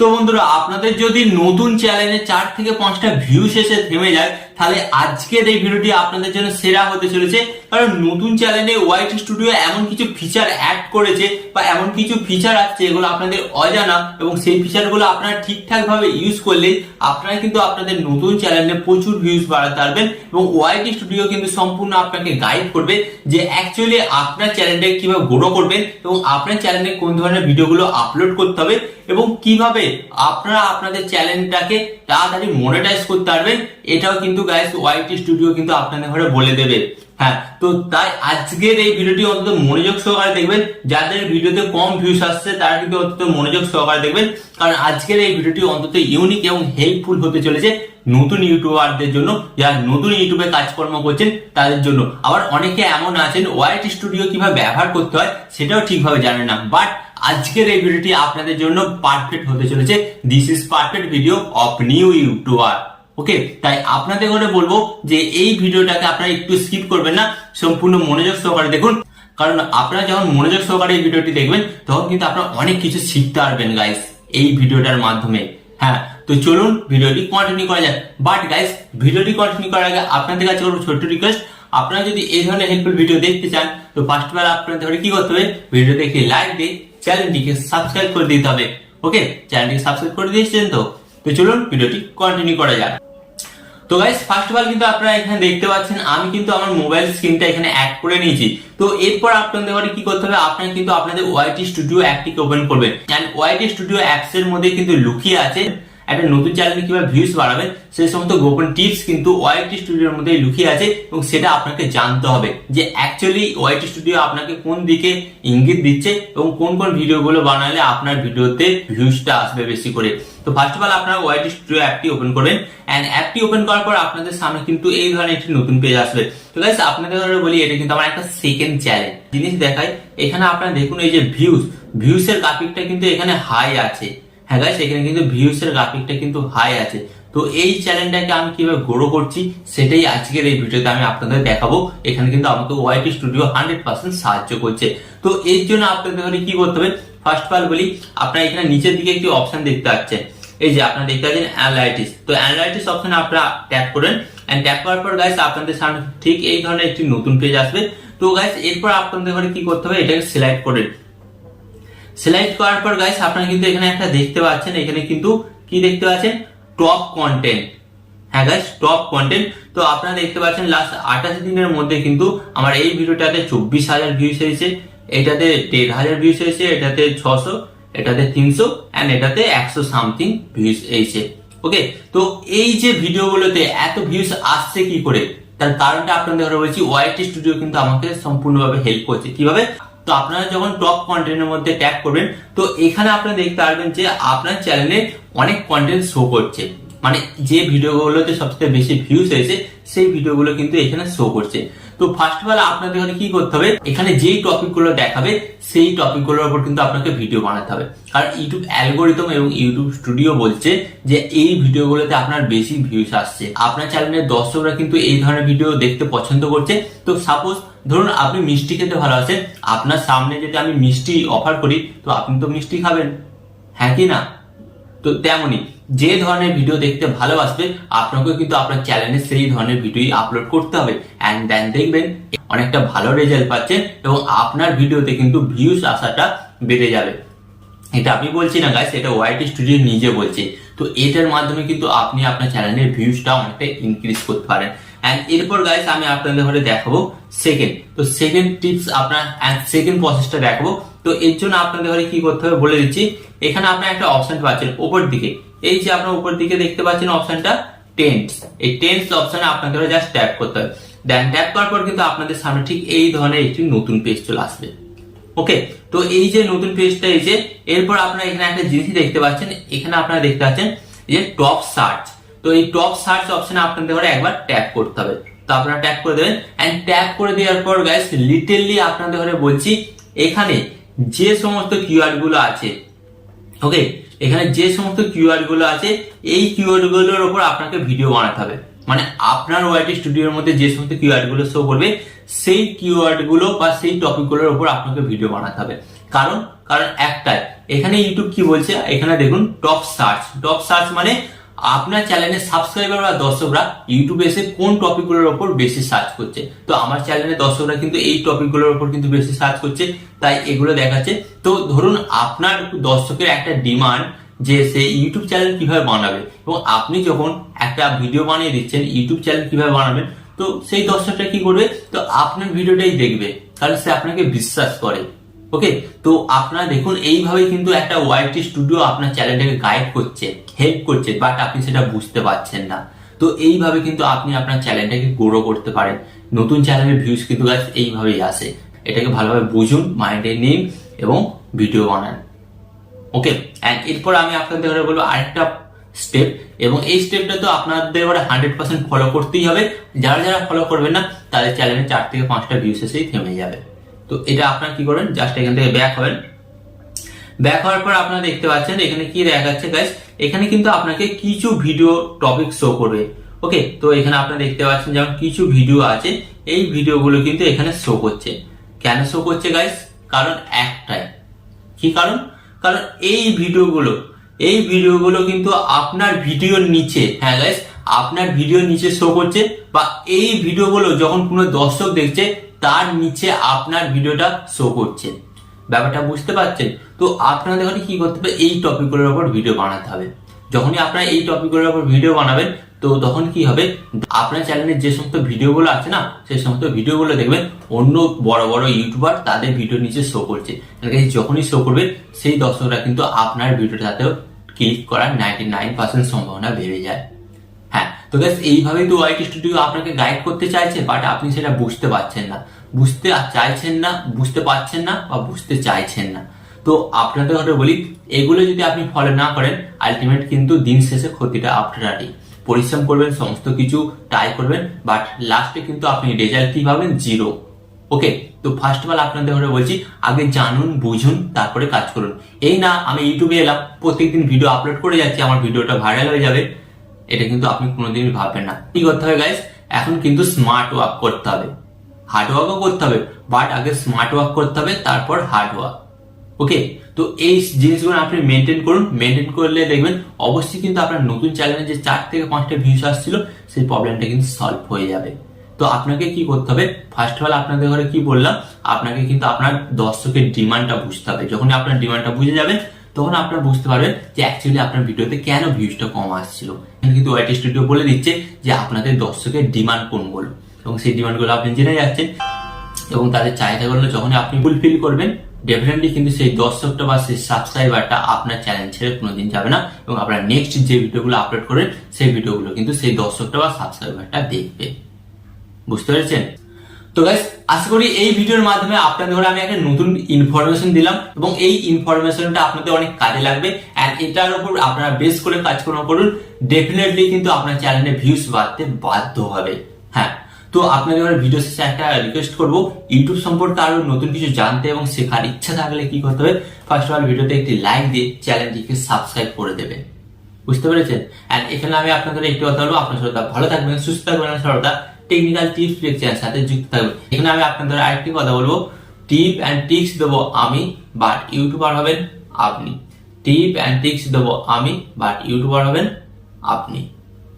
তো বন্ধুরা, আপনাদের যদি নতুন চ্যানেলে 4 থেকে 5টা ভিউস এসে থেমে যায়, তাহলে আজকের এই ভিডিওটি আপনাদের জন্য সেরা হতে চলেছে। কারণ নতুন চ্যানেলে ওয়াইটি স্টুডিও এমন কিছু ফিচার অ্যাড করেছে বা এমন কিছু ফিচার আছে যেগুলো আপনাদের অজানা, এবং সেই ফিচারগুলো আপনারা ঠিকঠাক ভাবে ইউজ করলে আপনারা কিন্তু আপনাদের নতুন চ্যানেলে প্রচুর ভিউজ বাড়াতে পারবেন। এবং ওয়াইটি স্টুডিও কিন্তু সম্পূর্ণ আপনাকে গাইড করবে যে অ্যাকচুয়ালি আপনার চ্যানেলটাকে কিভাবে গ্রো করবেন এবং আপনার চ্যানেলে কোন ধরনের ভিডিওগুলো আপলোড করতে হবে এবং কিভাবে আপনারা আপনাদের চ্যানেলটাকে তাড়াতাড়ি মনিটাইজ করতে পারবেন। এটাও কিন্তু গাইস ওয়াইটি স্টুডিও কিন্তু আপনাদের ঘরে বলে দেবে। হ্যাঁ, তো তাই আজকের এই ভিডিওটি অন্তত মনোযোগ সহকারে দেখবেন। যাদের ভিডিওতে কম ভিউস আসছে তারা কিন্তু অন্তত মনোযোগ সহকারে দেখবেন, কারণ আজকের এই ভিডিওটি অন্তত ইউনিক এবং হেল্পফুল হতে চলেছে নতুন ইউটিউবারদের জন্য, যারা নতুন ইউটিউবে কাজকর্ম করছেন তাদের জন্য। আবার অনেকে এমন আছেন ওয়াইটি স্টুডিও কিভাবে ব্যবহার করতে হয় সেটাও ঠিকভাবে জানেন না, বাট আজকের এই ভিডিওটি আপনাদের জন্য পারফেক্ট হতে চলেছে। This is perfect video of new YouTuber. Okay, তাই আপনাদের করে বলবো যে এই ভিডিওটাকে আপনারা একটু স্কিপ করবেন না, সম্পূর্ণ মনোযোগ সহকারে দেখুন। কারণ আপনারা যখন মনোযোগ সহকারে এই ভিডিওটি দেখবেন তখন কিন্তু আপনারা অনেক কিছু শিখতে পারবেন গাইস এই ভিডিওটার মাধ্যমে। হ্যাঁ, তো চলুন ভিডিওটি কন্টিনিউ করা যাক। বাট গাইস, ভিডিওটি কন্টিনিউ করার আগে আপনাদের কাছে কোনো ছোট্ট রিকোয়েস্ট, আপনারা যদি এই ধরনের হেল্পফুল ভিডিও দেখতে চান তো ফার্স্ট অফ অল আপনাদের কি করতে হবে, ভিডিওতে একটি লাইক দিয়ে চ্যানেলটিকে সাবস্ক্রাইব করে দিতে হবে। ওকে, চ্যানেলটিকে সাবস্ক্রাইব করে দিয়েছেন তো চলুন ভিডিওটি কন্টিনিউ করা যাক। তো গাইস, ফার্স্ট অফ অল কিন্তু আপনারা এখানে দেখতে পাচ্ছেন আমি কিন্তু আমার মোবাইল স্ক্রিনটা এখানে অ্যাড করে নিয়েছি। তো এরপর আপনাদের কি করতে হবে, আপনারা কিন্তু আপনাদের ওয়াইটি স্টুডিও অ্যাপটিকে ওপেন করবেন। এন্ড ওয়াইটি স্টুডিও অ্যাপস এর মধ্যে কিন্তু লুকিয়ে আছে একটা নতুন চ্যানেলে কিভাবে ভিউজ বাড়াবেন সেই সমস্ত গোপন টিপস কিন্তু ওয়াইটি স্টুডিওর মধ্যে লুকিয়ে আছে, এবং সেটা আপনাকে জানতে হবে যে অ্যাকচুয়ালি ওয়াইটি স্টুডিও আপনাকে কোন দিকে ইঙ্গিত দিচ্ছে এবং কোন কোন ভিডিওগুলো বানালে আপনার ভিডিওতে ভিউজটা আসবে বেশি করে। তো ফার্স্ট অফ অল আপনারা ওয়াইটি স্টুডিও অ্যাপটি ওপেন করবেন। এন্ড অ্যাপটি ওপেন করার পর আপনাদের সামনে কিন্তু এই ধরনের একটি নতুন পেজ আসবে। তো গাইস, আপনাদের বলি এটা কিন্তু আমার একটা সেকেন্ড চ্যানেল জিনিস দেখাই। এখানে আপনারা দেখুন এই যে ভিউজ এর গ্রাফিকটা কিন্তু এখানে হাই আছে। হ্যাঁ গাইস, এখানে কিন্তু ভিউস এর গ্রাফিকটা কিন্তু হাই আছে। তো এই চ্যানেলটাকে আমি কিভাবে গ্রো করছি সেটাই আজকের এই ভিডিওতে আমি আপনাদের দেখাবো। এখানে কিন্তু আমাকে ওয়াইটি স্টুডিও 100% সাহায্য করছে। তো এর জন্য আপনাদের কি করতে হবে, ফার্স্ট অফ অল বলি, আপনারা এখানে নিচের দিকে একটি অপশন দেখতে পাচ্ছেন, এই যে আপনারা দেখতে পাচ্ছেন অ্যানালাইটিক্স। তো অ্যানালাইটিক্স অপশনে আপনারা ট্যাপ করেন। এন্ড ট্যাপ করার পর গাইস আপনাদের সামনে ঠিক এই ধরনের একটি নতুন পেজ আসবে। তো গাইস, এরপর আপনাদের কি করতে হবে, এটাকে সিলেক্ট করেন। সিলেক্ট করার পর গাইস আপনারা কিন্তু এখানে একটা দেখতে পাচ্ছেন, এখানে কিন্তু কি দেখতে পাচ্ছেন, টপ কন্টেন্ট। হ্যাঁ গাইস, টপ কন্টেন্ট। তো আপনারা দেখতে পাচ্ছেন লাস্ট 28 দিনের মধ্যে কিন্তু আমার এই ভিডিওটাতে 24,000 ভিউজ এসেছে, এটাতে 1,500 ভিউজ এসেছে, এটাতে 600, এটাতে 300 এন্ড এটাতে 100 সামথিং ভিউজ এসেছে। ওকে, তো এই যে ভিডিওগুলোতে এত ভিউজ আসছে কি করে, তার কারণটা আপনাদের বলছি। ওয়াইটি স্টুডিও কিন্তু আমাকে সম্পূর্ণভাবে হেল্প করছে। কিভাবে, তো আপনারা যখন টপ কন্টেন্টের মধ্যে ট্যাগ করবেন তো এখানে আপনারা দেখতে পারবেন যে আপনার চ্যানেলে অনেক কন্টেন্ট শো করছে, মানে যে ভিডিওগুলোতে সবচেয়ে বেশি ভিউজ এসেছে সেই ভিডিওগুলো কিন্তু এখানে শো করছে। তো ফার্স্ট অফ অল আপনাদের কি করতে হবে, এখানে যেই টপিকগুলো দেখাবে সেই টপিকগুলোর উপর কিন্তু আপনাকে ভিডিও বানাতে হবে। কারণ ইউটিউব অ্যালগোরিদম এবং ইউটিউব স্টুডিও বলছে যে এই ভিডিওগুলোতে আপনার বেশি ভিউজ আসছে, আপনার চ্যানেলের দর্শকরা কিন্তু এই ধরনের ভিডিও দেখতে পছন্দ করছে। তো সাপোজ ধরুন আপনি মিষ্টি খেতে ভালোবাসেন, আপনার সামনে যদি আমি মিষ্টি অফার করি তো আপনি তো মিষ্টি খাবেন, হ্যাঁ কি না? তো তেমনি যে ধরনের ভিডিও দেখতে ভালোবাসবে আপনাকে কিন্তু আপনার চ্যানেলে সেই ধরনের ভিডিও আপলোড করতে হবে। এন্ড দেন দেখবেন অনেকটা ভালো রেজাল্ট পাচ্ছেন এবং আপনার ভিডিওতে কিন্তু ভিউজ আসাটা বেড়ে যাবে। এটা আমি বলছি না গাইস, এটা ওয়াইটি স্টুডিও নিজে বলছে। তো এটার মাধ্যমে কিন্তু আপনি আপনার চ্যানেলের ভিউজটা অনেকটা ইনক্রিজ করতে পারেন। এন্ড এরপর গাইস আমি আপনাদের ঘরে দেখাবো সেকেন্ড টিপস আপনার এন্ড সেকেন্ড প্রসেসটা দেখাবো। তো এর জন্য আপনাদের ঘরে কি করতে হবে বলে দিচ্ছি। এখানে আপনার একটা অপশন পাচ্ছেন উপর দিকে, এই যে আপনার উপর দিকে দেখতে পাচ্ছেন অপশনটা টেন্স, এই টেন্স অপশনে আপনাদের জাস্ট ট্যাপ করতে হবে। দেন ট্যাপ করার পর কিন্তু আপনাদের সামনে ঠিক এই ধরনের একটি নতুন পেজ চলে আসবে। ওকে, তো এই যে নতুন পেজটা এসে এরপর আপনারা এখানে একটা জিনিস দেখতে পাচ্ছেন, এখানে আপনারা দেখতে পাচ্ছেন যে টপ সার্চ। তো এই টপ সার্চ অপশনে আপনাদের ঘরে একবার ট্যাপ করতে হবে। তো আপনারা ট্যাপ করে দেবেন। এন্ড ট্যাপ করে দেওয়ার পর গাইস লিটলি আপনাদের ঘরে বলছি, এখানে যে সমস্ত কিওয়ার্ড গুলো আছে, ওকে, এখানে যে সমস্ত কিওয়ার্ড গুলো আছে এই কিওয়ার্ড গুলোর উপর আপনাকে ভিডিও বানাতে হবে। মানে আপনার ওয়াইটি স্টুডিওর মধ্যে যে সমস্ত কিওয়ার্ড গুলো শো করবে সেই কিওয়ার্ড গুলো বা সেই টপিক গুলোর উপর আপনাকে ভিডিও বানাতে হবে। কারণ একটাই এখানে ইউটিউব কি বলছে, এখানে দেখুন টপ সার্চ মানে আপনার চ্যানেলের সাবস্ক্রাইবার বা দর্শকরা ইউটিউবে এসে কোন টপিকগুলোর উপর বেশি সার্চ করছে। তো আমার চ্যানেলের দর্শকরা কিন্তু এই টপিকগুলোর উপর কিন্তু বেশি সার্চ করছে, তাই এগুলো দেখাচ্ছে। তো ধরুন আপনার দর্শকের একটা ডিমান্ড যে সে ইউটিউব চ্যানেল কিভাবে বানাবে, এবং আপনি যখন একটা ভিডিও বানিয়ে দিচ্ছেন ইউটিউব চ্যানেল কিভাবে বানাবেন, তো সেই দর্শকটা কি করবে, তো আপনার ভিডিওটাই দেখবে, তাহলে সে আপনাকে বিশ্বাস করে। ওকে, তো আপনারা দেখুন এইভাবে কিন্তু একটা ওয়াইটি স্টুডিও আপনার চ্যানেলটাকে গাইড করছে, হেল্প করছে, বাট আপনি সেটা বুঝতে পারছেন না। তো এইভাবে কিন্তু আপনি আপনার চ্যানেলটাকে গ্রো করতে পারেন। নতুন চ্যানেলের ভিউজ কিন্তু গাইস এইভাবেই আসে। এটাকে ভালোভাবে বুঝুন, মাইন্ডে নিন এবং ভিডিও বানান। ওকে, এন্ড এরপর আমি আপনাদের বলবো আরেকটা স্টেপ, এবং এই স্টেপটা তো আপনাদের 100% ফলো করতেই হবে। যারা যারা ফলো করবেন না তাদের চ্যানেলে 4 থেকে 5টা ভিউস এসেই থেমে যাবে। তো এটা আপনারা কি করবেন, জাস্ট এখান থেকে ব্যাক হবেন। ব্যাক হওয়ার পর আপনারা দেখতে পাচ্ছেন এখানে কি দেখাচ্ছে গাইস, এখানে কিন্তু আপনাকে কিছু ভিডিও টপিক শো করবে। ওকে, তো এখানে আপনারা দেখতে পাচ্ছেন যেমন কিছু ভিডিও আছে, এই ভিডিওগুলো কিন্তু এখানে শো করছে। কেন শো করছে গাইস, কারণ একটাই, কি কারণ, কারণ এই ভিডিওগুলো কিন্তু আপনার ভিডিওর নিচে, হ্যাঁ গাইস, আপনার ভিডিওর নিচে শো করছে, বা এই ভিডিওগুলো যখন কোনো দর্শক দেখছে তার নিচে আপনার ভিডিওটা শো করছে। ব্যাপারটা বুঝতে পারছেন? তো আপনাদের এখানে কি করতে হবে, এই টপিকগুলোর উপর ভিডিও বানাতে হবে। যখনই আপনারা এই টপিকগুলোর উপর ভিডিও বানাবেন, তো তখন কি হবে, আপনার চ্যানেলের যে সমস্ত ভিডিওগুলো আছে না, সেই সমস্ত ভিডিওগুলো দেখবেন অন্য বড় বড় ইউটিউবার তাদের ভিডিও নিচে শো করছে। যখনই শো করবে সেই দর্শকরা কিন্তু আপনার ভিডিওটাতেও ক্লিক করার 99% সম্ভাবনা বেড়ে যায়। হ্যাঁ, তো গাইস এইভাবেই তো ওয়াইটি স্টুডিও আপনাকে গাইড করতে চাইছে, বাট আপনি সেটা বুঝতে পারছেন না, বুঝতে পারছেন না বা বুঝতে চাইছেন না। তো আপনাদের কথা বলি, এগুলো যদি আপনি ফলো না করেন, আলটিমেট কিন্তু দিন শেষে ক্ষতিটা আপনারই। পরিশ্রম করবেন, সমস্ত কিছু ট্রাই করবেন, বাট লাস্টে কিন্তু আপনি রেজাল্ট কি পাবেন, 0। ওকে, তো ফার্স্ট অফ অল আপনাদের ঘরে বলছি, আগে জানুন, বুঝুন, তারপরে কাজ করুন। এই না আমি ইউটিউবে এলাম, প্রত্যেকদিন ভিডিও আপলোড করে যাচ্ছি, আমার ভিডিওটা ভাইরাল হয়ে যাবে, এটা কিন্তু আপনি কোনোদিনই ভাববেন না। কি করতে হবে গাইস, এখন কিন্তু স্মার্ট ওয়ার্ক করতে হবে, হার্ড ওয়ার্কও করতে হবে, বাট আগে স্মার্ট ওয়ার্ক করতে হবে, তারপর হার্ড ওয়ার্ক। ওকে, তো এই জিনিসগুলো আপনি মেনটেন করুন। মেনটেন করলে দেখবেন অবশ্যই কিন্তু আপনার নতুন চ্যানেলে যে 4 থেকে 5টা ভিউস আসছিল, সেই প্রবলেমটা কিন্তু সলভ হয়ে যাবে। তো আপনাকে কি করতে হবে, ফার্স্ট অফ অল আপনাদের ঘরে কি বললাম, আপনাকে কিন্তু আপনার দর্শকের ডিমান্ডটা বুঝতে হবে। যখনই আপনার ডিমান্ডটা বুঝে যাবেন, তখন আপনারা বুঝতে পারবেন যে অ্যাকচুয়ালি আপনার ভিডিওতে কেন ভিউজটা কম আসছিল। কিন্তু ওয়াইটি স্টুডিও বলে দিচ্ছে যে আপনাদের দর্শকের ডিমান্ড কোনগুলো, এবং সেই ডিমান্ডগুলো আপনি জেনে যাচ্ছেন, এবং তাদের চাহিদাগুলো যখনই আপনি ফুলফিল করবেন, ডেফিনেটলি কিন্তু সেই দর্শকটা বা সেই সাবস্ক্রাইবারটা আপনার চ্যানেল ছেড়ে কোনোদিন যাবে না, এবং আপনার নেক্সট যে ভিডিওগুলো আপলোড করবেন সেই ভিডিওগুলো কিন্তু সেই দর্শকটা বা সাবস্ক্রাইবারটা দেখবে। বুঝতে পেরেছেন? তো গাইস, আশা করি এই ভিডিওর মাধ্যমে আপনাদের আমি একটা নতুন ইনফরমেশন দিলাম, এবং এই ইনফরমেশনটা আপনাদের অনেক কাজে লাগবে, এন্ড এটার উপর আপনারা বেস করে কাজকর্ম করুন। ডেফিনেটলি কিন্তু আপনার চ্যানেলে ভিউজ বাড়তে বাধ্য হবে। হ্যাঁ, তো আপনাদের ভিডিও শেষে একটা রিকোয়েস্ট করবো, ইউটিউব সম্পর্কে আরো নতুন কিছু জানতে এবং শেখার ইচ্ছা থাকলে কি করতে হবে, ফার্স্ট অফ অল ভিডিওতে একটি লাইক দিয়ে চ্যানেলটিকে সাবস্ক্রাইব করে দেবেন। বুঝতে পেরেছেন? এন্ড এখানে আমি আপনাদের একটি কথা বলবো, আপনার সর্বদা ভালো থাকবেন, সুস্থ থাকবেন, সর্বদা টেকনিক্যাল টিপস লেকচারের সাথে যুক্ত থাকবেন। এখানে আমি আপনাদের আরেকটি কথা বলবো, টিপ এন্ড ট্রিক্স দেবো আমি, বাট ইউটিউবার হবেন আপনি। টিপ এন্ড ট্রিক্স দেবো আমি, বাট ইউটিউবার হবেন আপনি।